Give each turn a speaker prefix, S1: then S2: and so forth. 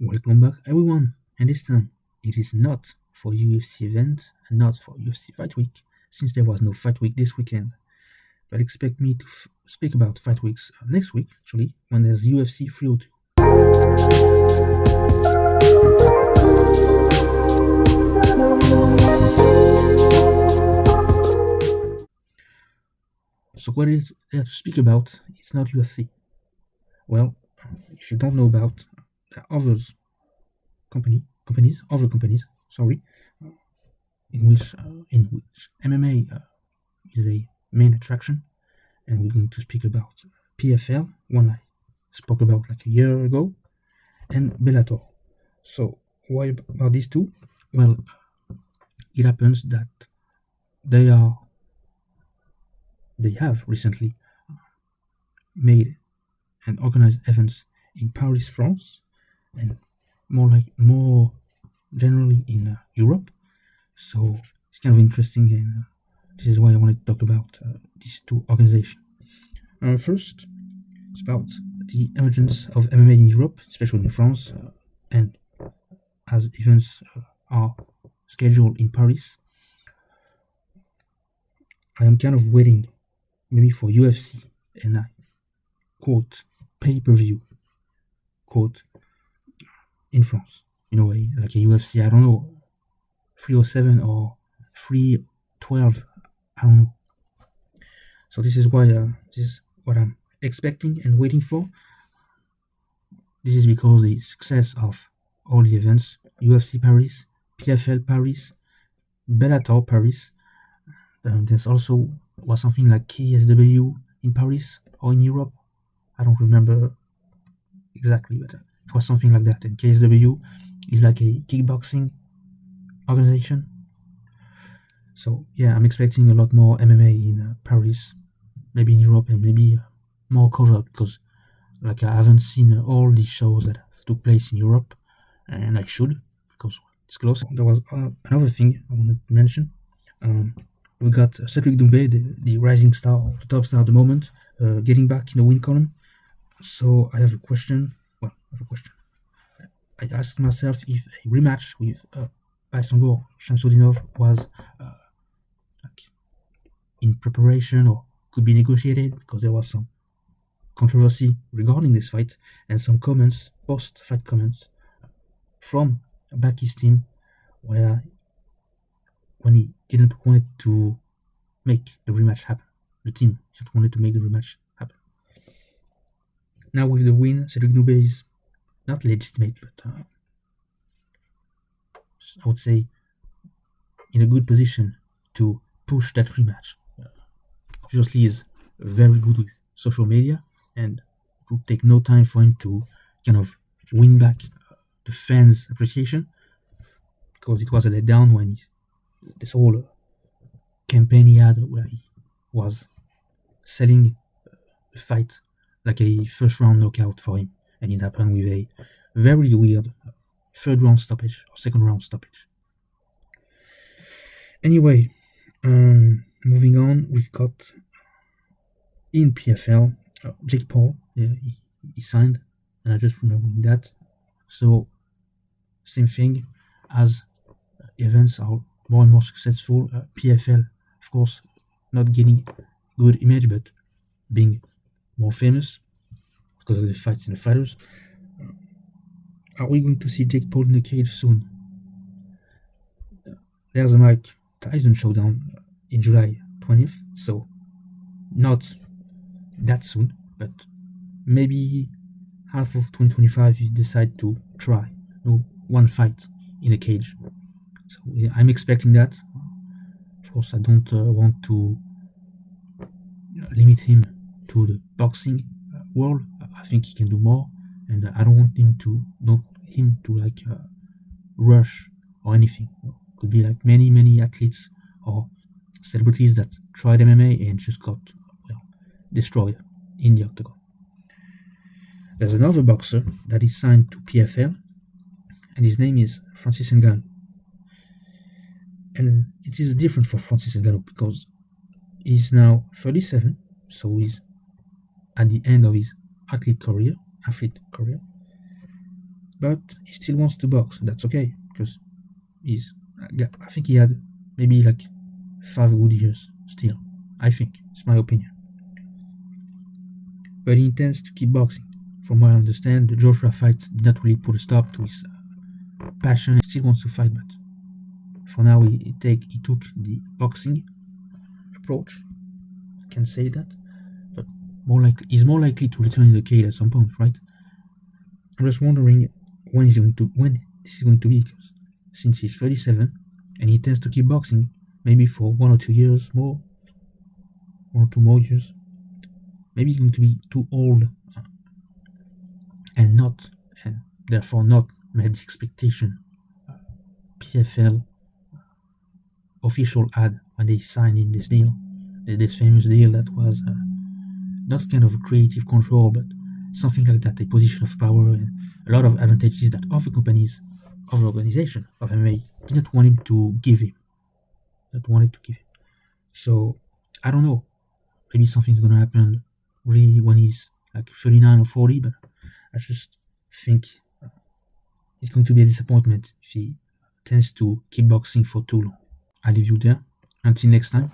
S1: Welcome back, everyone. And this time, it is not for UFC event and not for UFC Fight Week, since there was no Fight Week this weekend. But expect me to speak about Fight Weeks next week, actually, when there's UFC 302. So what is there to speak about? It's not UFC. Well, if you don't know about the other companies, sorry, in which MMA is a main attraction, and we're going to speak about PFL, one I spoke about like a year ago, and Bellator. So why about these two? Well, it happens that they have recently made and organized events in Paris, France, and more generally in Europe. So it's kind of interesting, and this is why I wanted to talk about these two organizations. First, it's about the emergence of MMA in Europe, especially in France, and as events are scheduled in Paris. I am kind of waiting, maybe for UFC, and I quote pay-per-view quote in France. Like a UFC, I don't know, 307 or 312, I don't know. So this is what I'm expecting and waiting for. This is because the success of all the events, UFC Paris, PFL Paris, Bellator Paris. There's also was something like KSW in Paris or in Europe. I don't remember exactly, but it was something like that. And KSW is like a kickboxing organization. So yeah, I'm expecting a lot more MMA in Paris, maybe in Europe, and maybe more covered because like I haven't seen all the shows that took place in Europe, and I should because it's close. There was another thing I wanted to mention. We got Cedric Doumbé, the rising star, the top star at the moment, getting back in the win column. So I have a question. Well, I have a question. I asked myself if a rematch with Baisongor Shamsudinov was like in preparation or could be negotiated because there was some controversy regarding this fight and some comments, post-fight comments from Baki's team where when he didn't want to make the rematch happen. The team just wanted to make the rematch happen. Now with the win, Cedric Doumbé is not legitimate, but I would say in a good position to push that rematch. Obviously, he's very good with social media, and it would take no time for him to kind of win back the fans' appreciation, because it was a letdown when this whole campaign he had where he was selling the fight like a first round knockout for him, and it happened with a very weird third round stoppage or second round stoppage. Anyway, moving on, we've got in PFL Jake Paul. He signed, and I just remember that. So same thing as events are more and more successful. PFL, of course, not getting good image, but being more famous because of the fights and the fighters. Are we going to see Jake Paul in the cage soon? There's a Mike Tyson showdown in July 20th, so not that soon, but maybe half of 2025 you decide to try one fight in a cage. So yeah, I'm expecting that. Of course, I don't want to limit him to the boxing world. I think he can do more, and I don't want him to rush or anything. Could be like many athletes or celebrities that tried MMA and just got destroyed in the octagon. There's another boxer that is signed to PFL, and his name is Francis Ngannou. And it is different for Francis Ngannou because he's now 37, so he's at the end of his athlete career. but he still wants to box. That's okay because he's. I think he had maybe like 5 good years still. I think it's my opinion. But he intends to keep boxing. From what I understand, the Joshua fight did not really put a stop to his passion. He still wants to fight, but for now he took the boxing approach. I can say that, but he's more likely to return in the cage at some point, right? I'm just wondering when this is going to be, because since he's 37 and he intends to keep boxing, maybe for 1 or 2 years more, 1 or 2 more years, maybe he's going to be too old and therefore not met the expectation PFL official had when they signed in this deal, this famous deal that was not kind of a creative control, but something like that, a position of power and a lot of advantages that other companies, other organization of MMA did not want him to give him, not wanted to give him. So I don't know, maybe something's gonna happen really when he's like 39 or 40, but I just think it's going to be a disappointment if he tends to keep boxing for too long. I leave you there. Until next time.